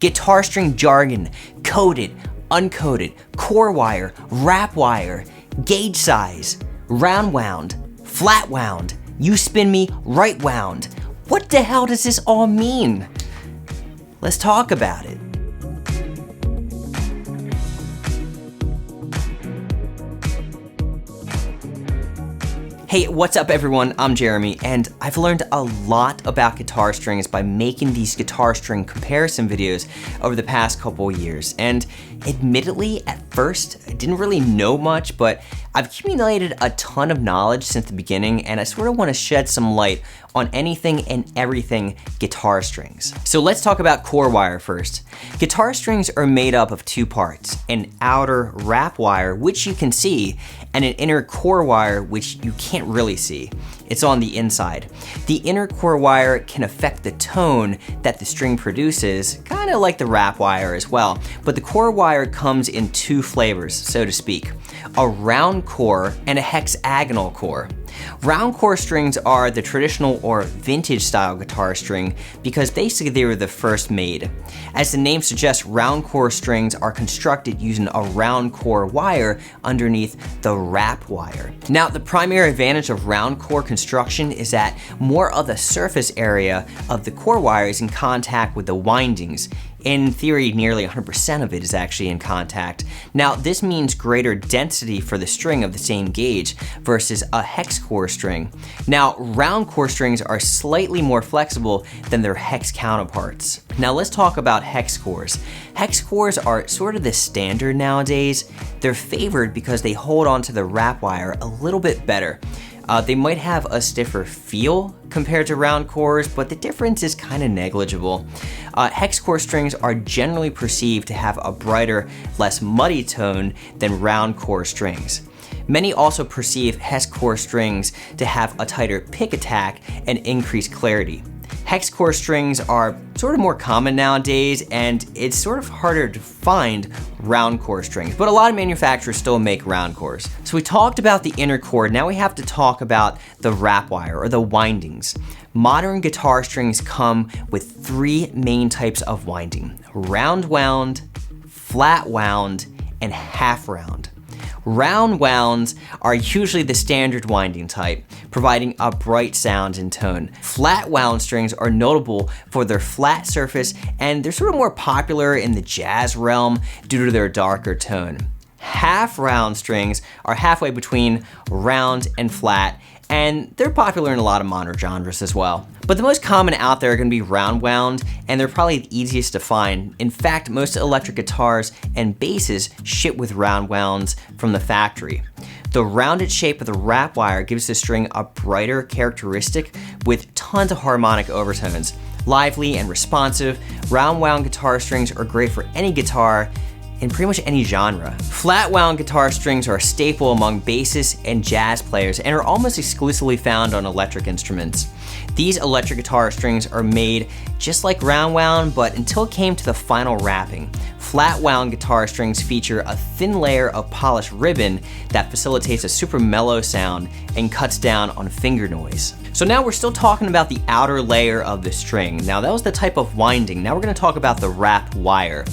Guitar string jargon, coated, uncoated, core wire, wrap wire, gauge size, round wound, flat wound, you spin me, right wound. What the hell does this all mean? Let's talk about it. Hey, what's up everyone? I'm Jeremy, and I've learned a lot about guitar strings by making these guitar string comparison videos over the past couple of years. And admittedly, at first, I didn't really know much, but I've accumulated a ton of knowledge since the beginning, and I sort of want to shed some light on anything and everything guitar strings. So let's talk about core wire first. Guitar strings are made up of two parts, an outer wrap wire, which you can see, and an inner core wire, which you can't really see. It's on the inside. The inner core wire can affect the tone that the string produces, kind of like the wrap wire as well. But the core wire comes in two flavors, so to speak. A round core and a hexagonal core. Round core strings are the traditional or vintage style guitar string because basically they were the first made. As the name suggests, round core strings are constructed using a round core wire underneath the wrap wire. Now, the primary advantage of round core construction is that more of the surface area of the core wire is in contact with the windings. In theory, nearly 100% of it is actually in contact. Now, this means greater density for the string of the same gauge versus a hex core string. Now, round core strings are slightly more flexible than their hex counterparts. Now, let's talk about hex cores. Hex cores are sort of the standard nowadays. They're favored because they hold onto the wrap wire a little bit better. They might have a stiffer feel compared to round cores, but the difference is kind of negligible. Hex core strings are generally perceived to have a brighter, less muddy tone than round core strings. Many also perceive hex core strings to have a tighter pick attack and increased clarity. Hex core strings are sort of more common nowadays, and it's sort of harder to find round core strings, but a lot of manufacturers still make round cores. So we talked about the inner core, now we have to talk about the wrap wire or the windings. Modern guitar strings come with three main types of winding: round wound, flat wound, and half round. Round wounds are usually the standard winding type, providing a bright sound and tone. Flat wound strings are notable for their flat surface, and they're sort of more popular in the jazz realm due to their darker tone. Half round strings are halfway between round and flat, and they're popular in a lot of modern genres as well. But the most common out there are gonna be round wound, and they're probably the easiest to find. In fact, most electric guitars and basses ship with round wounds from the factory. The rounded shape of the wrap wire gives the string a brighter characteristic with tons of harmonic overtones. Lively and responsive, round wound guitar strings are great for any guitar in pretty much any genre. Flat wound guitar strings are a staple among bassists and jazz players and are almost exclusively found on electric instruments. These electric guitar strings are made just like round wound, but until it came to the final wrapping. Flat wound guitar strings feature a thin layer of polished ribbon that facilitates a super mellow sound and cuts down on finger noise. So now we're still talking about the outer layer of the string. Now that was the type of winding. Now we're gonna talk about the wrapped wire.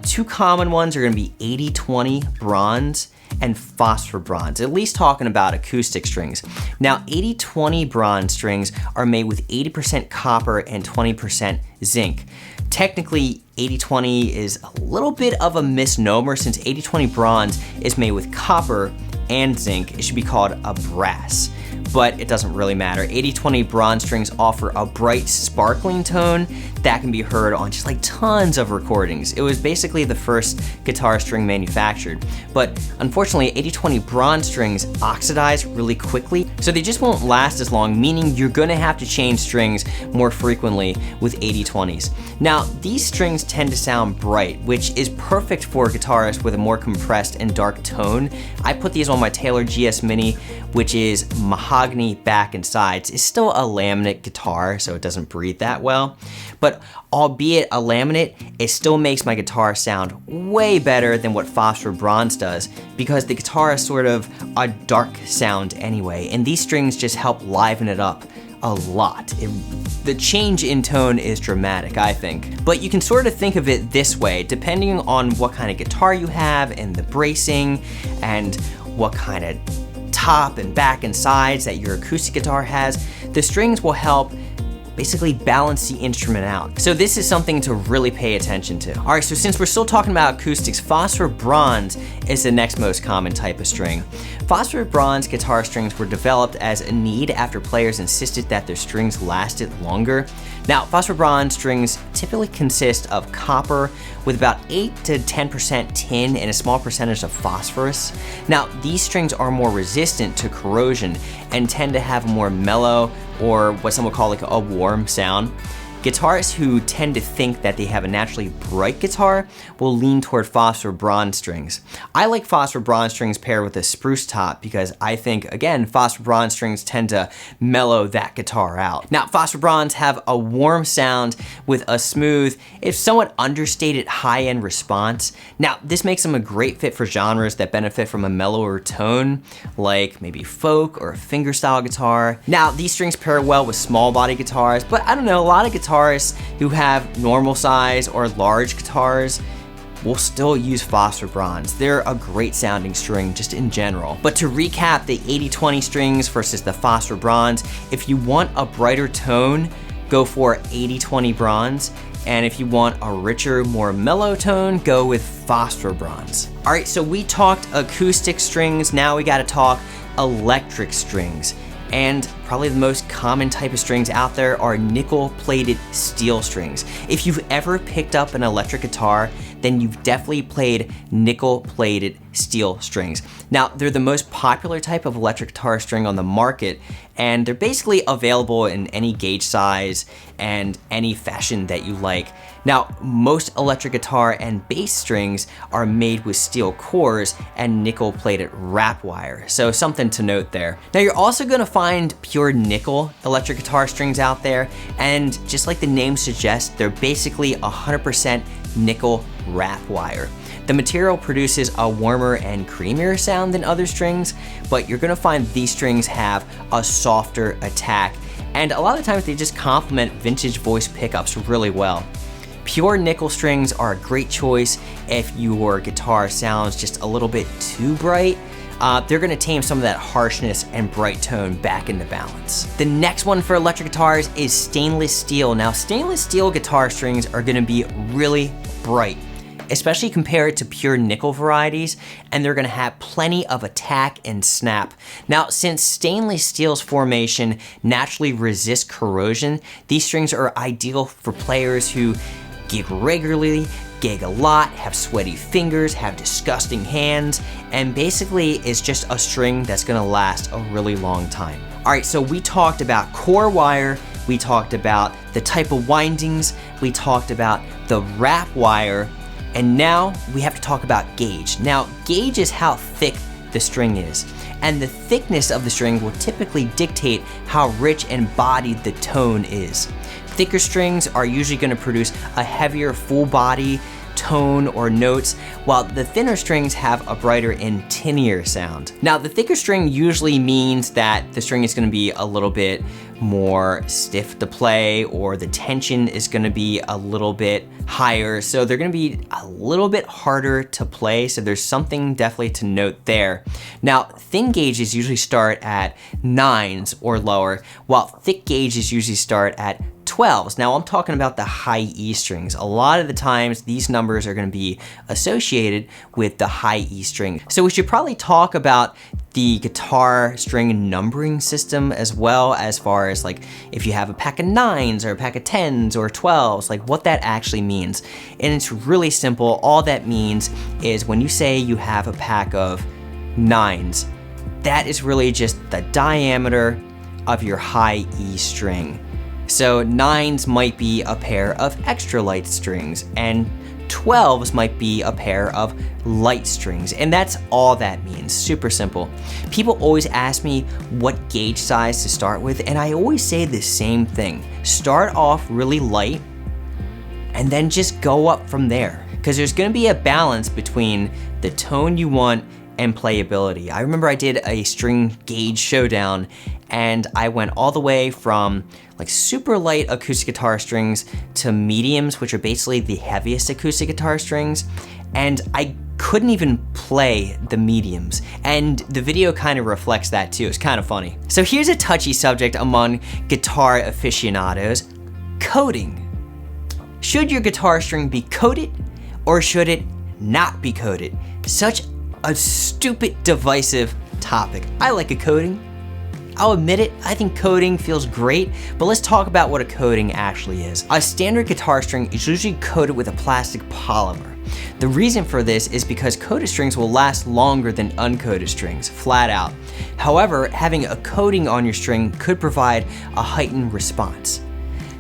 Two common ones are gonna be 80-20 bronze and phosphor bronze, at least talking about acoustic strings. Now, 80-20 bronze strings are made with 80% copper and 20% zinc. Technically, 80-20 is a little bit of a misnomer since 80-20 bronze is made with copper and zinc. It should be called a brass, but it doesn't really matter. 80-20 bronze strings offer a bright, sparkling tone that can be heard on just like tons of recordings. It was basically the first guitar string manufactured. But unfortunately, 80-20 bronze strings oxidize really quickly, so they just won't last as long, meaning you're gonna have to change strings more frequently with 80-20s. Now, these strings tend to sound bright, which is perfect for guitarists with a more compressed and dark tone. I put these on my Taylor GS Mini, which is mahogany back and sides. It's still a laminate guitar, so it doesn't breathe that well. But albeit a laminate, it still makes my guitar sound way better than what phosphor bronze does, because the guitar is sort of a dark sound anyway, and these strings just help liven it up a lot. The change in tone is dramatic, I think. But you can sort of think of it this way, depending on what kind of guitar you have and the bracing and what kind of top and back and sides that your acoustic guitar has, the strings will help basically balance the instrument out. So this is something to really pay attention to. All right, so since we're still talking about acoustics, phosphor bronze is the next most common type of string. Phosphor bronze guitar strings were developed as a need after players insisted that their strings lasted longer. Now, phosphor bronze strings typically consist of copper with about 8 to 10% tin and a small percentage of phosphorus. Now, these strings are more resistant to corrosion and tend to have a more mellow, or what some would call like a warm sound. Guitarists who tend to think that they have a naturally bright guitar will lean toward phosphor bronze strings. I like phosphor bronze strings paired with a spruce top because I think, again, phosphor bronze strings tend to mellow that guitar out. Now, phosphor bronze have a warm sound with a smooth, if somewhat understated high-end response. Now, this makes them a great fit for genres that benefit from a mellower tone, like maybe folk or a fingerstyle guitar. Now, these strings pair well with small body guitars, but I don't know, a lot of guitarists who have normal size or large guitars will still use phosphor bronze. They're a great sounding string just in general. But to recap the 80-20 strings versus the phosphor bronze, if you want a brighter tone, go for 80-20 bronze. And if you want a richer, more mellow tone, go with phosphor bronze. All right, so we talked acoustic strings, now we gotta talk electric strings. And probably the most common type of strings out there are nickel-plated steel strings. If you've ever picked up an electric guitar, then you've definitely played nickel-plated steel strings. Now, they're the most popular type of electric guitar string on the market, and they're basically available in any gauge size and any fashion that you like. Now, most electric guitar and bass strings are made with steel cores and nickel-plated wrap wire, so something to note there. Now, you're also gonna find pure nickel electric guitar strings out there, and just like the name suggests, they're basically 100% nickel wrap wire. The material produces a warmer and creamier sound than other strings, but you're gonna find these strings have a softer attack, and a lot of times they just complement vintage voice pickups really well. Pure nickel strings are a great choice if your guitar sounds just a little bit too bright. They're gonna tame some of that harshness and bright tone back into balance. The next one for electric guitars is stainless steel. Now, stainless steel guitar strings are gonna be really bright, especially compared to pure nickel varieties, and they're gonna have plenty of attack and snap. Now, since stainless steel's formation naturally resists corrosion, these strings are ideal for players who gig regularly, gig a lot, have sweaty fingers, have disgusting hands, and basically is just a string that's gonna last a really long time. All right, so we talked about core wire, we talked about the type of windings, we talked about the wrap wire, and now we have to talk about gauge. Now, gauge is how thick the string is, and the thickness of the string will typically dictate how rich and bodied the tone is. Thicker strings are usually going to produce a heavier full body tone or notes, while the thinner strings have a brighter and tinnier sound. Now, the thicker string usually means that the string is going to be a little bit more stiff to play, or the tension is going to be a little bit higher, so they're going to be a little bit harder to play, so there's something definitely to note there. Now, thin gauges usually start at 9s or lower, while thick gauges usually start at 12s. Now, I'm talking about the high E strings. A lot of the times these numbers are going to be associated with the high E string. So we should probably talk about the guitar string numbering system as well, as far as like if you have a pack of 9s or a pack of 10s or 12s, like what that actually means. And it's really simple. All that means is when you say you have a pack of 9s, that is really just the diameter of your high E string. So 9s might be a pair of extra light strings, and 12s might be a pair of light strings, and that's all that means. Super simple. People always ask me what gauge size to start with, and I always say the same thing. Start off really light, and then just go up from there, because there's gonna be a balance between the tone you want and playability. I remember I did a string gauge showdown, and I went all the way from like super light acoustic guitar strings to mediums, which are basically the heaviest acoustic guitar strings, and I couldn't even play the mediums. And the video kind of reflects that too. It's kind of funny. So here's a touchy subject among guitar aficionados: coating. Should your guitar string be coated or should it not be coated? Such a stupid, divisive topic. I like a coating. I'll admit it, I think coating feels great, but let's talk about what a coating actually is. A standard guitar string is usually coated with a plastic polymer. The reason for this is because coated strings will last longer than uncoated strings, flat out. However, having a coating on your string could provide a heightened response.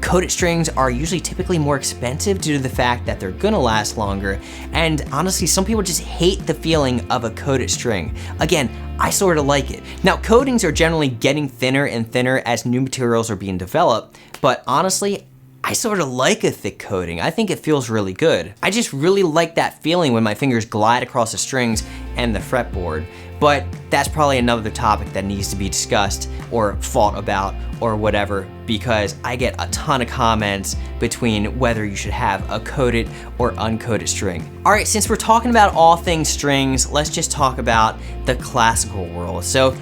Coated strings are usually typically more expensive due to the fact that they're gonna last longer, and honestly, some people just hate the feeling of a coated string. Again, I sort of like it. Now, coatings are generally getting thinner and thinner as new materials are being developed, but honestly, I sort of like a thick coating. I think it feels really good. I just really like that feeling when my fingers glide across the strings and the fretboard. But that's probably another topic that needs to be discussed or fought about or whatever, because I get a ton of comments between whether you should have a coated or uncoated string. All right, since we're talking about all things strings, let's just talk about the classical world. So,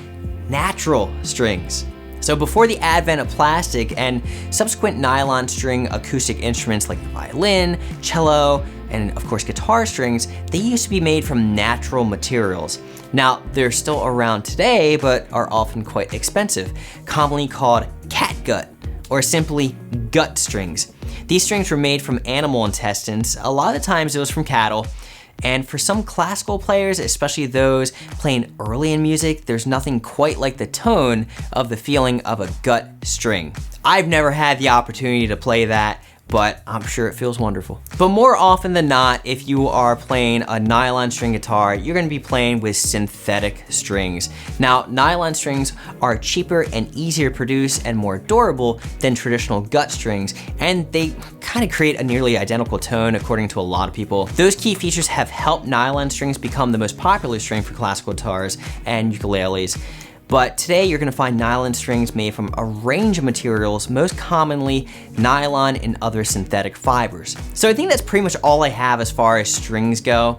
natural strings. So before the advent of plastic and subsequent nylon string acoustic instruments like the violin, cello, and of course guitar strings, they used to be made from natural materials. Now, they're still around today, but are often quite expensive, commonly called catgut, or simply gut strings. These strings were made from animal intestines. A lot of the times it was from cattle. And for some classical players, especially those playing early in music, there's nothing quite like the tone of the feeling of a gut string. I've never had the opportunity to play that, but I'm sure it feels wonderful. But more often than not, if you are playing a nylon string guitar, you're gonna be playing with synthetic strings. Now, nylon strings are cheaper and easier to produce and more durable than traditional gut strings, and they kind of create a nearly identical tone according to a lot of people. Those key features have helped nylon strings become the most popular string for classical guitars and ukuleles. But today you're gonna find nylon strings made from a range of materials, most commonly nylon and other synthetic fibers. So I think that's pretty much all I have as far as strings go.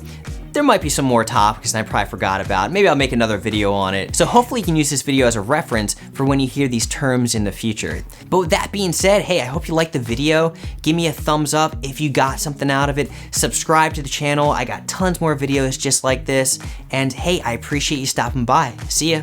There might be some more topics and I probably forgot about. Maybe I'll make another video on it. So hopefully you can use this video as a reference for when you hear these terms in the future. But with that being said, hey, I hope you liked the video. Give me a thumbs up if you got something out of it. Subscribe to the channel. I got tons more videos just like this. And hey, I appreciate you stopping by. See ya.